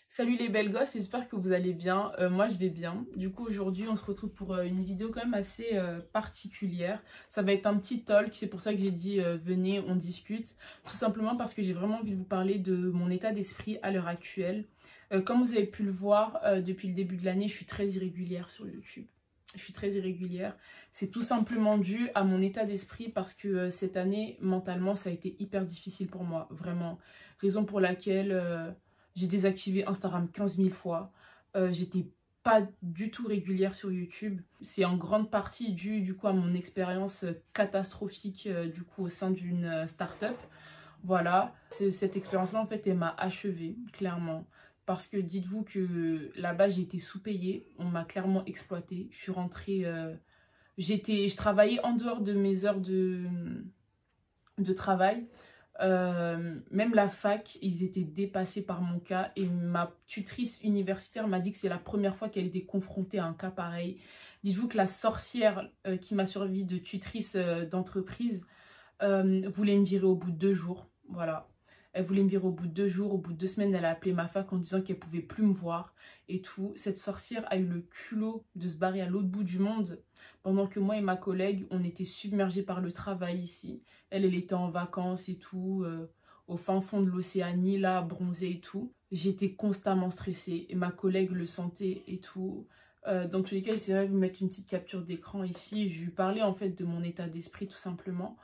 Salut les belles gosses, j'espère que vous allez bien. Moi je vais bien. Du coup aujourd'hui on se retrouve pour une vidéo quand même assez particulière. Ça va être un petit talk, c'est pour ça que j'ai dit venez on discute. Tout simplement parce que j'ai vraiment envie de vous parler de mon état d'esprit à l'heure actuelle. Comme vous avez pu le voir depuis le début de l'année, je suis très irrégulière sur YouTube. Je suis très irrégulière. C'est tout simplement dû à mon état d'esprit parce que cette année, mentalement, ça a été hyper difficile pour moi. Vraiment. Raison pour laquelle j'ai désactivé Instagram 15 000 fois. J'étais pas du tout régulière sur YouTube. C'est en grande partie dû du coup à mon expérience catastrophique du coup au sein d'une start-up. Voilà, cette expérience-là en fait elle m'a achevée clairement. Parce que dites-vous que là-bas j'ai été sous-payée, on m'a clairement exploitée. Je suis rentrée, je travaillais en dehors de mes heures de travail. Même la fac, ils étaient dépassés par mon cas et ma tutrice universitaire m'a dit que c'est la première fois qu'elle était confrontée à un cas pareil. Dites-vous que la sorcière qui m'a servi de tutrice d'entreprise voulait me virer au bout de 2 jours. Voilà. Elle voulait me virer au bout de 2 jours. Au bout de 2 semaines, elle a appelé ma fac en disant qu'elle pouvait plus me voir et tout. Cette sorcière a eu le culot de se barrer à l'autre bout du monde pendant que moi et ma collègue, on était submergés par le travail ici. Elle était en vacances et tout, au fin fond de l'Océanie, là, bronzée et tout. J'étais constamment stressée et ma collègue le sentait et tout. Dans tous les cas, c'est vrai de vous mettre une petite capture d'écran ici. Je lui parlais en fait de mon état d'esprit tout simplement.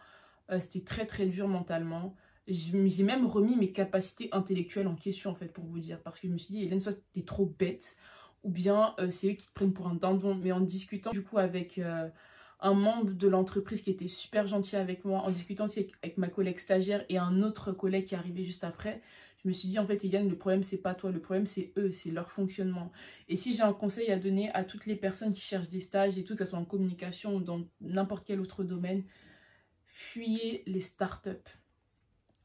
C'était très très dur mentalement. J'ai même remis mes capacités intellectuelles en question en fait pour vous dire. Parce que je me suis dit, Hélène, soit t'es trop bête ou bien c'est eux qui te prennent pour un dindon. Mais en discutant du coup avec un membre de l'entreprise qui était super gentil avec moi, en discutant aussi avec ma collègue stagiaire et un autre collègue qui est arrivé juste après, je me suis dit en fait Eliane, le problème c'est pas toi, le problème c'est eux, c'est leur fonctionnement. Et si j'ai un conseil à donner à toutes les personnes qui cherchent des stages et tout, que ce soit en communication ou dans n'importe quel autre domaine, fuyez les startups.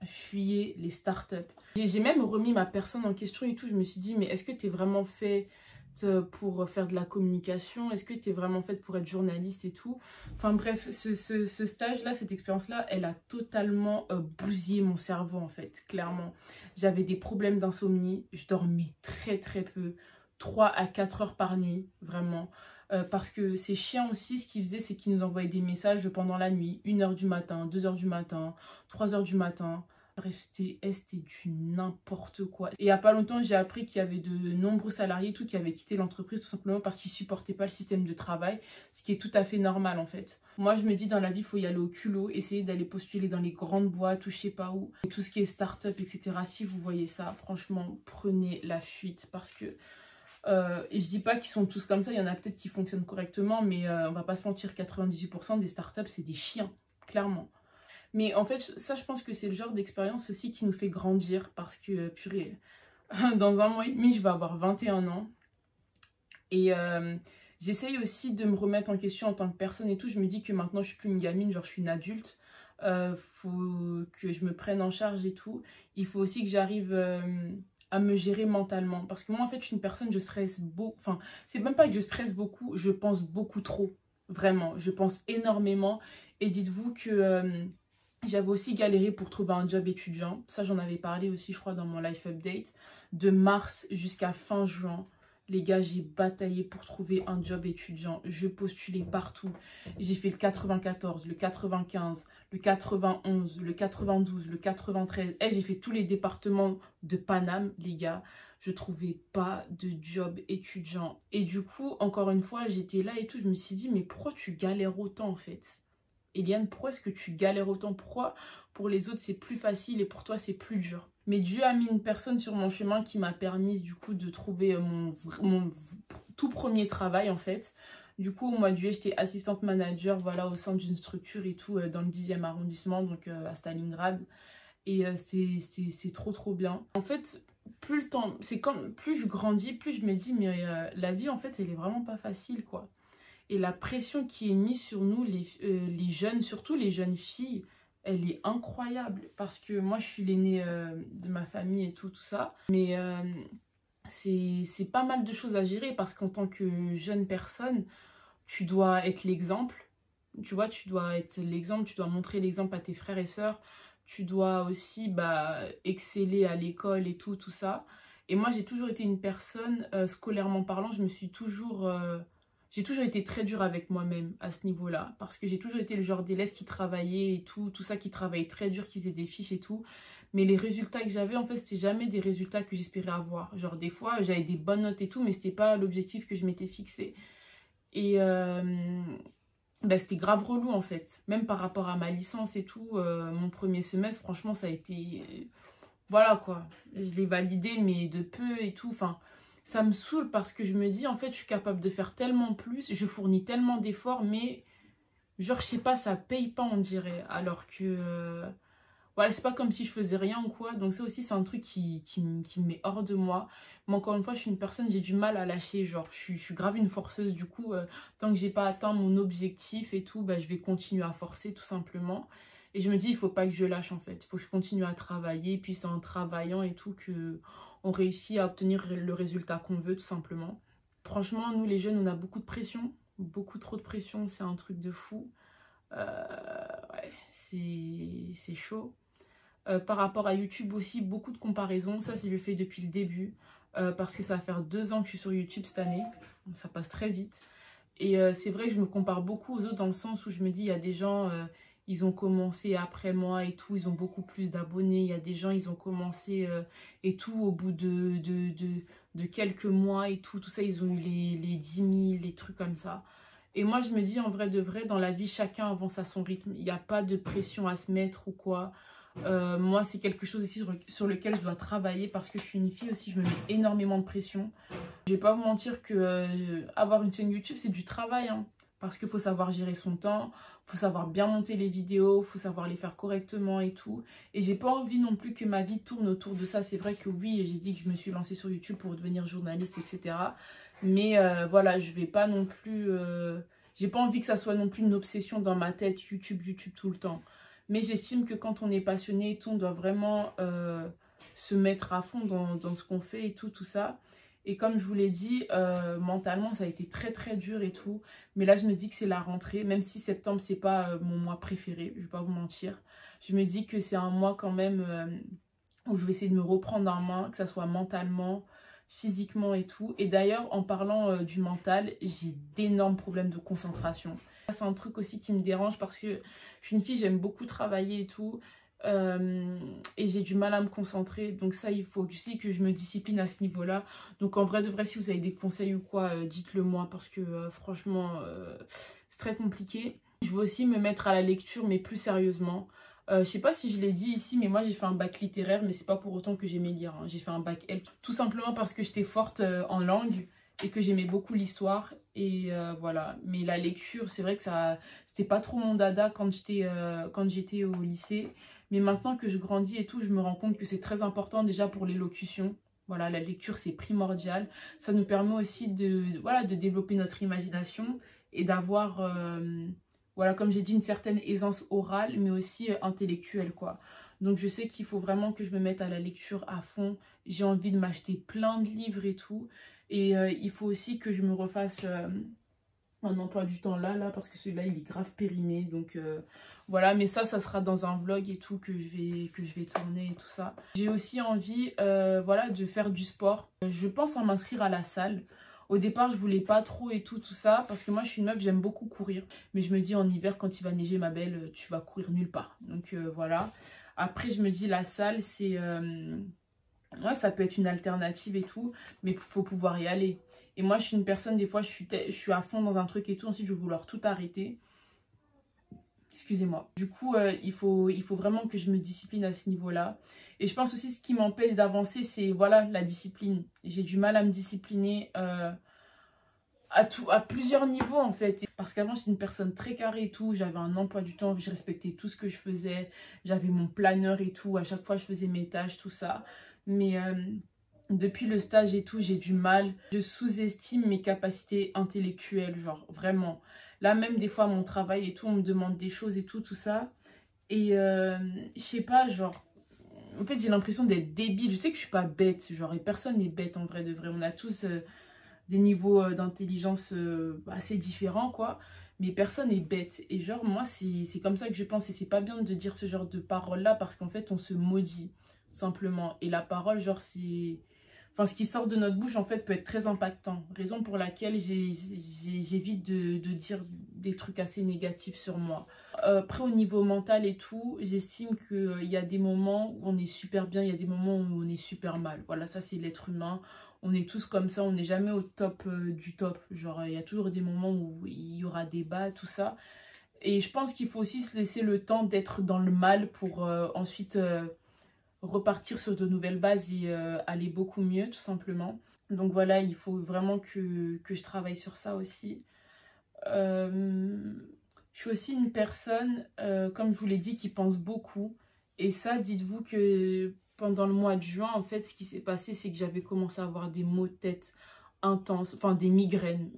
Fuyez les startups. J'ai même remis ma personne en question et tout. Je me suis dit, mais est-ce que tu es vraiment fait pour faire de la communication? Est-ce que tu es vraiment faite pour être journaliste et tout? Enfin bref, ce stage-là, cette expérience-là, elle a totalement bousillé mon cerveau en fait, clairement. J'avais des problèmes d'insomnie. Je dormais très très peu. 3 à 4 heures par nuit, vraiment. Parce que ces chiens aussi, ce qu'ils faisaient, c'est qu'ils nous envoyaient des messages pendant la nuit, 1 h du matin, 2 h du matin, 3 h du matin. Bref, c'était du n'importe quoi. Et il n'y a pas longtemps, j'ai appris qu'il y avait de nombreux salariés tout qui avaient quitté l'entreprise tout simplement parce qu'ils ne supportaient pas le système de travail, ce qui est tout à fait normal en fait. Moi, je me dis dans la vie, il faut y aller au culot, essayer d'aller postuler dans les grandes boîtes ou je sais pas où. Et tout ce qui est start-up, etc. Si vous voyez ça, franchement, prenez la fuite parce que et je dis pas qu'ils sont tous comme ça, il y en a peut-être qui fonctionnent correctement, mais on va pas se mentir, 98% des startups, c'est des chiens, clairement. Mais en fait, ça, je pense que c'est le genre d'expérience aussi qui nous fait grandir, parce que, purée, dans 1 mois et demi, je vais avoir 21 ans. Et j'essaye aussi de me remettre en question en tant que personne et tout. Je me dis que maintenant, je suis plus une gamine, genre je suis une adulte. Faut que je me prenne en charge et tout. Il faut aussi que j'arrive à me gérer mentalement. Parce que moi, en fait, je suis une personne, je stresse beaucoup. Enfin, c'est même pas que je stresse beaucoup, je pense beaucoup trop. Vraiment, je pense énormément. Et dites-vous que j'avais aussi galéré pour trouver un job étudiant. Ça, j'en avais parlé aussi, je crois, dans mon life update. De mars jusqu'à fin juin. Les gars, j'ai bataillé pour trouver un job étudiant. Je postulais partout. J'ai fait le 94, le 95, le 91, le 92, le 93. Et j'ai fait tous les départements de Paname, les gars. Je trouvais pas de job étudiant. Et du coup, encore une fois, j'étais là et tout. Je me suis dit, mais pourquoi tu galères autant en fait? Eliane, pourquoi est-ce que tu galères autant? Pourquoi pour les autres c'est plus facile et pour toi c'est plus dur? Mais Dieu a mis une personne sur mon chemin qui m'a permis du coup de trouver mon tout premier travail en fait. Du coup au mois de juillet j'étais assistante manager voilà, au sein d'une structure et tout dans le 10e arrondissement donc à Stalingrad. Et c'est trop trop bien. En fait plus le temps, c'est comme plus je grandis, plus je me dis mais la vie en fait elle est vraiment pas facile quoi. Et la pression qui est mise sur nous, les jeunes, surtout les jeunes filles, elle est incroyable. Parce que moi, je suis l'aînée de ma famille et tout ça. Mais c'est pas mal de choses à gérer parce qu'en tant que jeune personne, tu dois être l'exemple. Tu vois, tu dois être l'exemple, tu dois montrer l'exemple à tes frères et sœurs. Tu dois aussi exceller à l'école et tout ça. Et moi, j'ai toujours été une personne, scolairement parlant, j'ai toujours été très dure avec moi-même à ce niveau-là. Parce que j'ai toujours été le genre d'élève qui travaillait et tout ça, qui travaillait très dur, qui faisait des fiches et tout. Mais les résultats que j'avais, en fait, c'était jamais des résultats que j'espérais avoir. Genre, des fois, j'avais des bonnes notes et tout, mais c'était pas l'objectif que je m'étais fixé. Et bah, c'était grave relou, en fait. Même par rapport à ma licence et tout, mon premier semestre, franchement, ça a été... Voilà, quoi. Je l'ai validé, mais de peu et tout. Enfin, ça me saoule parce que je me dis, en fait, je suis capable de faire tellement plus. Je fournis tellement d'efforts, mais... Genre, je sais pas, ça paye pas, on dirait. Alors que... voilà, c'est pas comme si je faisais rien ou quoi. Donc ça aussi, c'est un truc qui me met hors de moi. Mais encore une fois, je suis une personne, j'ai du mal à lâcher. Genre, je suis grave une forceuse. Du coup, tant que j'ai pas atteint mon objectif et tout, bah, je vais continuer à forcer tout simplement. Et je me dis, il faut pas que je lâche en fait. Il faut que je continue à travailler. Et puis c'est en travaillant et tout que on réussit à obtenir le résultat qu'on veut tout simplement. Franchement, nous les jeunes, on a beaucoup de pression. Beaucoup trop de pression, c'est un truc de fou. Ouais, c'est chaud. Par rapport à YouTube aussi, beaucoup de comparaisons. Ça, c'est je fais depuis le début. Parce que ça va faire 2 ans que je suis sur YouTube cette année. Donc, ça passe très vite. Et c'est vrai que je me compare beaucoup aux autres dans le sens où je me dis, il y a des gens, ils ont commencé après moi et tout. Ils ont beaucoup plus d'abonnés. Il y a des gens, ils ont commencé et tout au bout de quelques mois et tout. Tout ça, ils ont eu les 10 000, les trucs comme ça. Et moi, je me dis, en vrai de vrai, dans la vie, chacun avance à son rythme. Il n'y a pas de pression à se mettre ou quoi. Moi, c'est quelque chose ici sur lequel je dois travailler parce que je suis une fille aussi, je me mets énormément de pression. Je vais pas vous mentir que avoir une chaîne YouTube, c'est du travail, hein, parce qu'il faut savoir gérer son temps, faut savoir bien monter les vidéos, faut savoir les faire correctement et tout. Et j'ai pas envie non plus que ma vie tourne autour de ça. C'est vrai que oui, j'ai dit que je me suis lancée sur YouTube pour devenir journaliste, etc. Mais voilà, je vais pas non plus... j'ai pas envie que ça soit non plus une obsession dans ma tête, YouTube, YouTube tout le temps. Mais j'estime que quand on est passionné et tout, on doit vraiment se mettre à fond dans ce qu'on fait et tout ça. Et comme je vous l'ai dit, mentalement, ça a été très très dur et tout. Mais là, je me dis que c'est la rentrée. Même si septembre, c'est pas mon mois préféré, je vais pas vous mentir. Je me dis que c'est un mois quand même où je vais essayer de me reprendre en main, que ça soit mentalement, physiquement et tout. Et d'ailleurs, en parlant du mental, j'ai d'énormes problèmes de concentration. C'est un truc aussi qui me dérange parce que je suis une fille, j'aime beaucoup travailler et tout. Et j'ai du mal à me concentrer. Donc ça, il faut aussi que je me discipline à ce niveau-là. Donc en vrai de vrai, si vous avez des conseils ou quoi, dites-le moi parce que franchement, c'est très compliqué. Je veux aussi me mettre à la lecture, mais plus sérieusement. Je sais pas si je l'ai dit ici, mais moi j'ai fait un bac littéraire, mais c'est pas pour autant que j'aimais lire, hein. J'ai fait un bac L, tout simplement parce que j'étais forte en langue et que j'aimais beaucoup l'histoire. Et voilà, mais la lecture, c'est vrai que ça, c'était pas trop mon dada quand j'étais au lycée. Mais maintenant que je grandis et tout, je me rends compte que c'est très important déjà pour l'élocution. Voilà, la lecture, c'est primordial. Ça nous permet aussi voilà, de développer notre imagination et d'avoir... voilà, comme j'ai dit, une certaine aisance orale, mais aussi intellectuelle, quoi. Donc, je sais qu'il faut vraiment que je me mette à la lecture à fond. J'ai envie de m'acheter plein de livres et tout. Et il faut aussi que je me refasse un emploi du temps là, parce que celui-là, il est grave périmé. Donc, voilà. Mais ça sera dans un vlog et tout que je vais tourner et tout ça. J'ai aussi envie, voilà, de faire du sport. Je pense à m'inscrire à la salle. Au départ, je voulais pas trop et tout ça, parce que moi, je suis une meuf, j'aime beaucoup courir. Mais je me dis, en hiver, quand il va neiger, ma belle, tu vas courir nulle part. Donc, voilà. Après, je me dis, la salle, c'est... ouais, ça peut être une alternative et tout, mais il faut pouvoir y aller. Et moi, je suis une personne, des fois, je suis à fond dans un truc et tout, ensuite, je vais vouloir tout arrêter. Excusez-moi. Du coup, il faut vraiment que je me discipline à ce niveau-là. Et je pense aussi ce qui m'empêche d'avancer, c'est voilà, la discipline. J'ai du mal à me discipliner à plusieurs niveaux en fait. Parce qu'avant, j'étais une personne très carrée et tout. J'avais un emploi du temps, je respectais tout ce que je faisais. J'avais mon planeur et tout. À chaque fois, je faisais mes tâches, tout ça. Mais depuis le stage et tout, j'ai du mal. Je sous-estime mes capacités intellectuelles, genre vraiment. Là, même des fois, mon travail et tout, on me demande des choses et tout ça. Et je sais pas, genre... En fait, j'ai l'impression d'être débile. Je sais que je suis pas bête, genre, et personne n'est bête en vrai de vrai. On a tous des niveaux d'intelligence assez différents, quoi. Mais personne n'est bête. Et genre, moi, c'est comme ça que je pense. Et c'est pas bien de dire ce genre de paroles-là parce qu'en fait, on se maudit, simplement. Et la parole, genre, c'est... enfin, ce qui sort de notre bouche, en fait, peut être très impactant. Raison pour laquelle j'évite de dire des trucs assez négatifs sur moi. Après, au niveau mental et tout, j'estime qu'il y a des moments où on est super bien, il y a des moments où on est super mal. Voilà, ça, c'est l'être humain. On est tous comme ça, on n'est jamais au top du top. Genre, il y a toujours des moments où il y aura des bas, tout ça. Et je pense qu'il faut aussi se laisser le temps d'être dans le mal pour ensuite repartir sur de nouvelles bases et aller beaucoup mieux, tout simplement. Donc voilà, il faut vraiment que je travaille sur ça aussi. Je suis aussi une personne, comme je vous l'ai dit, qui pense beaucoup. Et ça, dites-vous que pendant le mois de juin, en fait, ce qui s'est passé, c'est que j'avais commencé à avoir des maux de tête intenses, enfin des migraines.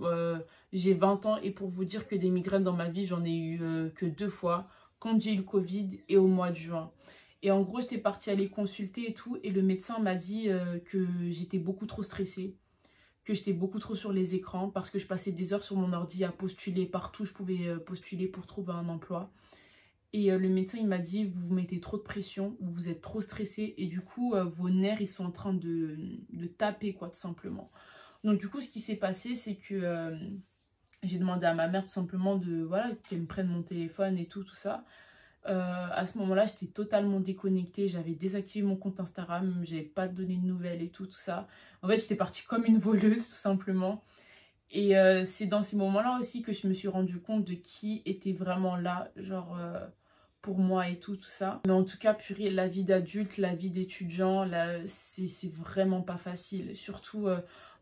J'ai 20 ans et pour vous dire que des migraines dans ma vie, j'en ai eu que 2 fois, quand j'ai eu le Covid et au mois de juin. Et en gros, j'étais partie aller consulter et tout, et le médecin m'a dit que j'étais beaucoup trop stressée, que j'étais beaucoup trop sur les écrans, parce que je passais des heures sur mon ordi à postuler partout, je pouvais postuler pour trouver un emploi. Et le médecin, il m'a dit, vous vous mettez trop de pression, vous êtes trop stressé, et du coup, vos nerfs, ils sont en train de taper, quoi, tout simplement. Donc du coup, ce qui s'est passé, c'est que j'ai demandé à ma mère, tout simplement, voilà, qu'elle me prenne mon téléphone et tout ça. À ce moment-là, j'étais totalement déconnectée, j'avais désactivé mon compte Instagram, j'avais pas donné de nouvelles et tout ça. En fait, j'étais partie comme une voleuse, tout simplement. Et c'est dans ces moments-là aussi que je me suis rendu compte de qui était vraiment là, genre pour moi et tout ça. Mais en tout cas, purée, la vie d'adulte, la vie d'étudiant, c'est vraiment pas facile. Surtout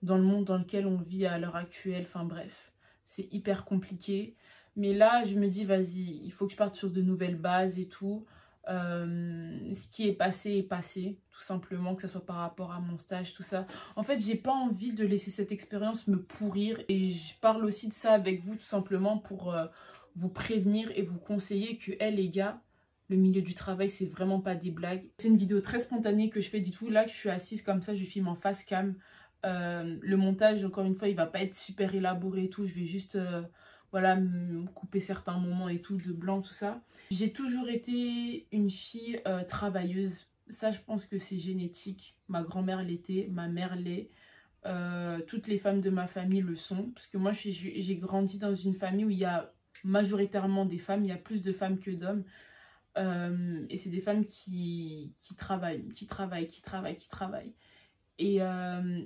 dans le monde dans lequel on vit à l'heure actuelle, enfin bref, c'est hyper compliqué. Mais là, je me dis, vas-y, il faut que je parte sur de nouvelles bases et tout. Ce qui est passé, tout simplement, que ce soit par rapport à mon stage, tout ça. En fait, j'ai pas envie de laisser cette expérience me pourrir. Et je parle aussi de ça avec vous, tout simplement, pour vous prévenir et vous conseiller que, les gars, le milieu du travail, c'est vraiment pas des blagues. C'est une vidéo très spontanée que je fais. Dites-vous, là, que je suis assise comme ça, je filme en face cam. Le montage, encore une fois, il va pas être super élaboré et tout. Je vais juste... voilà, me couper certains moments et tout, de blanc, tout ça. J'ai toujours été une fille travailleuse. Ça, je pense que c'est génétique. Ma grand-mère l'était, ma mère l'est. Toutes les femmes de ma famille le sont. Parce que moi, j'ai grandi dans une famille où il y a majoritairement des femmes. Il y a plus de femmes que d'hommes. Et c'est des femmes qui travaillent. Et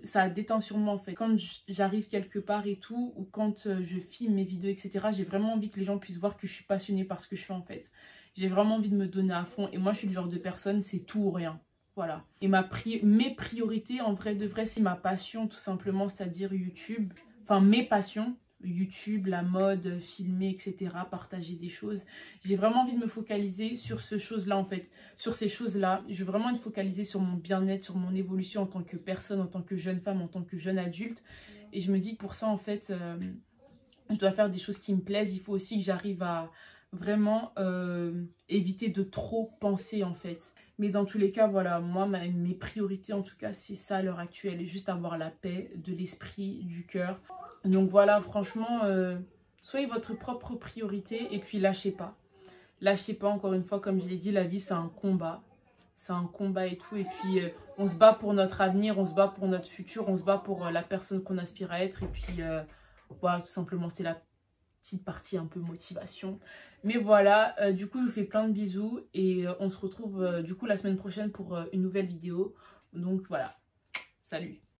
ça a déteint sur moi en fait. Quand j'arrive quelque part et tout, ou quand je filme mes vidéos, etc., j'ai vraiment envie que les gens puissent voir que je suis passionnée par ce que je fais en fait. J'ai vraiment envie de me donner à fond. Et moi, je suis le genre de personne, c'est tout ou rien. Voilà. Et mes priorités, en vrai de vrai, c'est ma passion tout simplement, c'est-à-dire YouTube. Enfin, mes passions. YouTube, la mode, filmer, etc., partager des choses. J'ai vraiment envie de me focaliser sur ces choses-là en fait. Sur ces choses-là, je veux vraiment me focaliser sur mon bien-être, sur mon évolution en tant que personne, en tant que jeune femme, en tant que jeune adulte. Et je me dis que pour ça en fait, je dois faire des choses qui me plaisent. Il faut aussi que j'arrive à vraiment éviter de trop penser en fait. Mais dans tous les cas, voilà, moi, mes priorités en tout cas, c'est ça à l'heure actuelle. Juste avoir la paix de l'esprit, du cœur. Donc voilà, franchement, soyez votre propre priorité et puis lâchez pas. Lâchez pas, encore une fois, comme je l'ai dit, la vie c'est un combat. C'est un combat et tout. Et puis on se bat pour notre avenir, on se bat pour notre futur, on se bat pour la personne qu'on aspire à être. Et puis voilà, tout simplement, c'est la petite partie un peu motivation. Mais voilà, du coup, je vous fais plein de bisous. Et on se retrouve du coup la semaine prochaine pour une nouvelle vidéo. Donc voilà, salut!